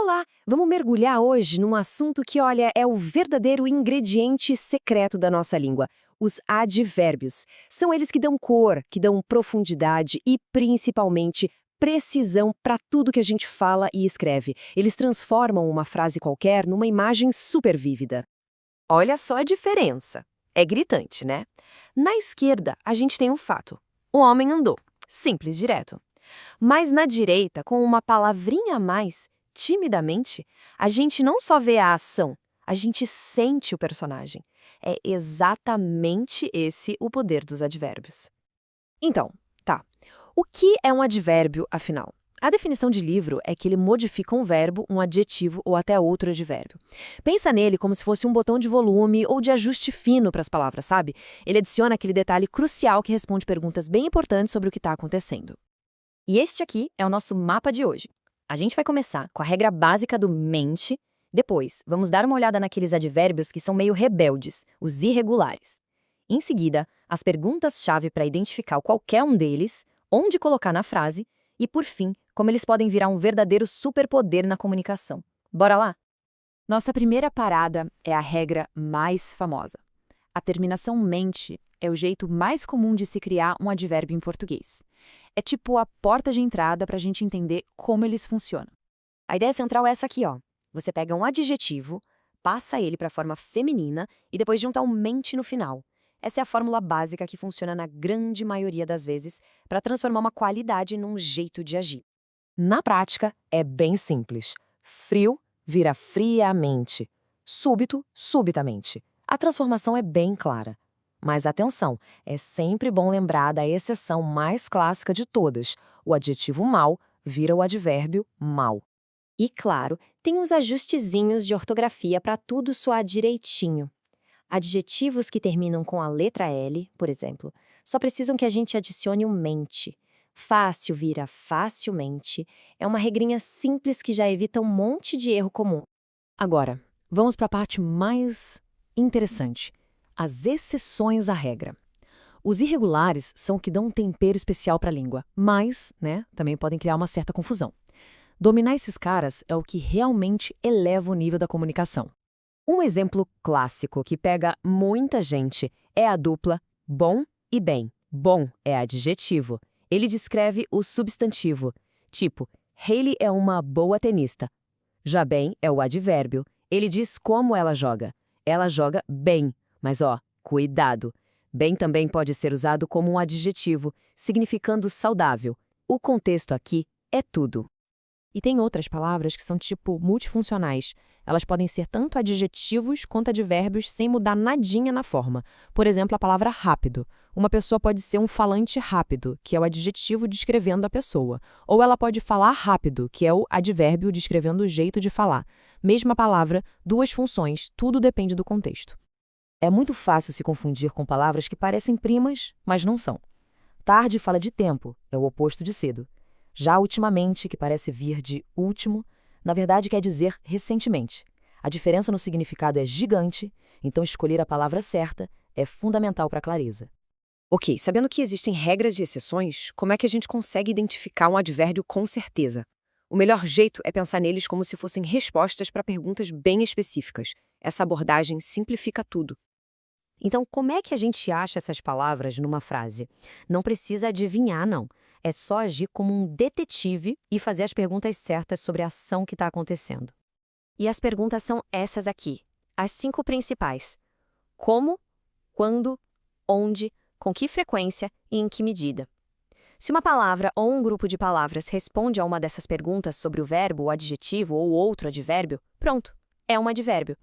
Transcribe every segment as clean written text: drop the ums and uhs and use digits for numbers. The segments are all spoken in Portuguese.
Olá! Vamos mergulhar hoje num assunto que, olha, é o verdadeiro ingrediente secreto da nossa língua, os advérbios. São eles que dão cor, que dão profundidade e, principalmente, precisão para tudo que a gente fala e escreve. Eles transformam uma frase qualquer numa imagem super vívida. Olha só a diferença. É gritante, né? Na esquerda, a gente tem um fato. O homem andou. Simples, direto. Mas na direita, com uma palavrinha a mais, timidamente, a gente não só vê a ação, a gente sente o personagem. É exatamente esse o poder dos advérbios. Então, tá. O que é um advérbio, afinal? A definição de livro é que ele modifica um verbo, um adjetivo ou até outro advérbio. Pensa nele como se fosse um botão de volume ou de ajuste fino para as palavras, sabe? Ele adiciona aquele detalhe crucial que responde perguntas bem importantes sobre o que está acontecendo. E este aqui é o nosso mapa de hoje. A gente vai começar com a regra básica do mente, depois vamos dar uma olhada naqueles advérbios que são meio rebeldes, os irregulares. Em seguida, as perguntas-chave para identificar qualquer um deles, onde colocar na frase e, por fim, como eles podem virar um verdadeiro superpoder na comunicação. Bora lá? Nossa primeira parada é a regra mais famosa. A terminação mente é o jeito mais comum de se criar um advérbio em português. É tipo a porta de entrada para a gente entender como eles funcionam. A ideia central é essa aqui, ó. Você pega um adjetivo, passa ele para a forma feminina e depois junta um mente no final. Essa é a fórmula básica que funciona na grande maioria das vezes para transformar uma qualidade num jeito de agir. Na prática, é bem simples. Frio vira friamente. Súbito, subitamente. A transformação é bem clara. Mas atenção, é sempre bom lembrar da exceção mais clássica de todas. O adjetivo mal vira o advérbio mal. E, claro, tem uns ajustezinhos de ortografia para tudo soar direitinho. Adjetivos que terminam com a letra L, por exemplo, só precisam que a gente adicione o mente. Fácil vira facilmente. É uma regrinha simples que já evita um monte de erro comum. Agora, vamos para a parte mais interessante. As exceções à regra. Os irregulares são o que dão um tempero especial para a língua, mas, também podem criar uma certa confusão. Dominar esses caras é o que realmente eleva o nível da comunicação. Um exemplo clássico que pega muita gente é a dupla bom e bem. Bom é adjetivo. Ele descreve o substantivo. Tipo, Hailey é uma boa tenista. Já bem é o advérbio. Ele diz como ela joga. Ela joga bem. Mas cuidado. Bem também pode ser usado como um adjetivo, significando saudável. O contexto aqui é tudo. E tem outras palavras que são tipo multifuncionais. Elas podem ser tanto adjetivos quanto advérbios sem mudar nadinha na forma. Por exemplo, a palavra rápido. Uma pessoa pode ser um falante rápido, que é o adjetivo descrevendo a pessoa. Ou ela pode falar rápido, que é o advérbio descrevendo o jeito de falar. Mesma palavra, duas funções, tudo depende do contexto. É muito fácil se confundir com palavras que parecem primas, mas não são. Tarde fala de tempo, é o oposto de cedo. Já ultimamente, que parece vir de último, na verdade quer dizer recentemente. A diferença no significado é gigante, então escolher a palavra certa é fundamental para a clareza. Ok, sabendo que existem regras de exceções, como é que a gente consegue identificar um advérbio com certeza? O melhor jeito é pensar neles como se fossem respostas para perguntas bem específicas. Essa abordagem simplifica tudo. Então, como é que a gente acha essas palavras numa frase? Não precisa adivinhar, não. É só agir como um detetive e fazer as perguntas certas sobre a ação que está acontecendo. E as perguntas são essas aqui, as 5 principais. Como, quando, onde, com que frequência e em que medida. Se uma palavra ou um grupo de palavras responde a uma dessas perguntas sobre o verbo, o adjetivo ou outro advérbio, pronto, é um advérbio.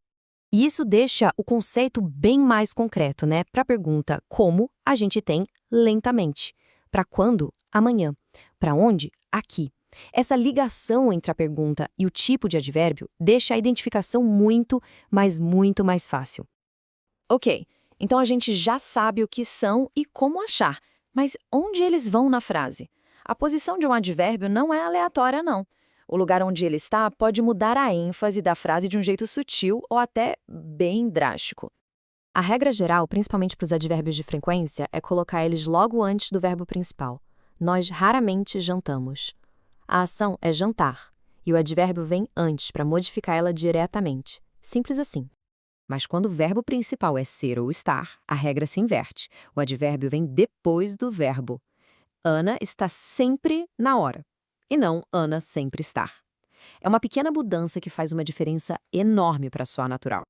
E isso deixa o conceito bem mais concreto, né? Para a pergunta como, a gente tem lentamente. Para quando? Amanhã. Para onde? Aqui. Essa ligação entre a pergunta e o tipo de advérbio deixa a identificação muito, mas muito mais fácil. Ok, então a gente já sabe o que são e como achar, mas onde eles vão na frase? A posição de um advérbio não é aleatória, não. O lugar onde ele está pode mudar a ênfase da frase de um jeito sutil ou até bem drástico. A regra geral, principalmente para os advérbios de frequência, é colocar eles logo antes do verbo principal. Nós raramente jantamos. A ação é jantar, e o advérbio vem antes para modificar ela diretamente. Simples assim. Mas quando o verbo principal é ser ou estar, a regra se inverte. O advérbio vem depois do verbo. Ana está sempre na hora, e não Ana sempre estar. É uma pequena mudança que faz uma diferença enorme para soar natural.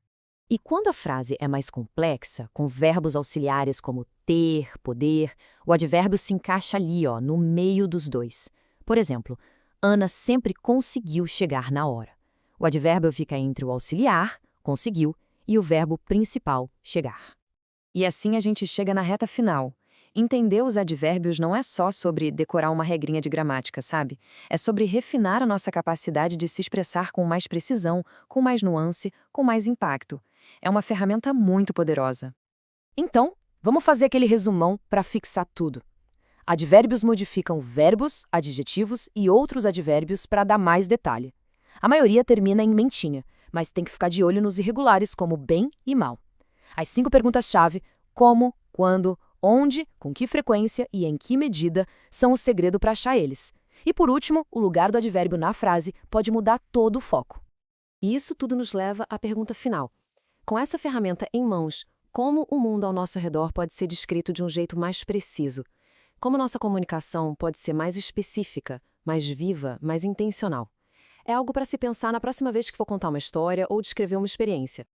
E quando a frase é mais complexa, com verbos auxiliares como ter, poder, o advérbio se encaixa ali, no meio dos dois. Por exemplo, Ana sempre conseguiu chegar na hora. O advérbio fica entre o auxiliar, conseguiu, e o verbo principal, chegar. E assim a gente chega na reta final. Entender os advérbios não é só sobre decorar uma regrinha de gramática, sabe? É sobre refinar a nossa capacidade de se expressar com mais precisão, com mais nuance, com mais impacto. É uma ferramenta muito poderosa. Então, vamos fazer aquele resumão para fixar tudo. Advérbios modificam verbos, adjetivos e outros advérbios para dar mais detalhe. A maioria termina em mentinha, mas tem que ficar de olho nos irregulares como bem e mal. As 5 perguntas-chave, como, quando, onde, com que frequência e em que medida, são o segredo para achar eles. E por último, o lugar do advérbio na frase pode mudar todo o foco. E isso tudo nos leva à pergunta final. Com essa ferramenta em mãos, como o mundo ao nosso redor pode ser descrito de um jeito mais preciso? Como nossa comunicação pode ser mais específica, mais viva, mais intencional? É algo para se pensar na próxima vez que for contar uma história ou descrever uma experiência.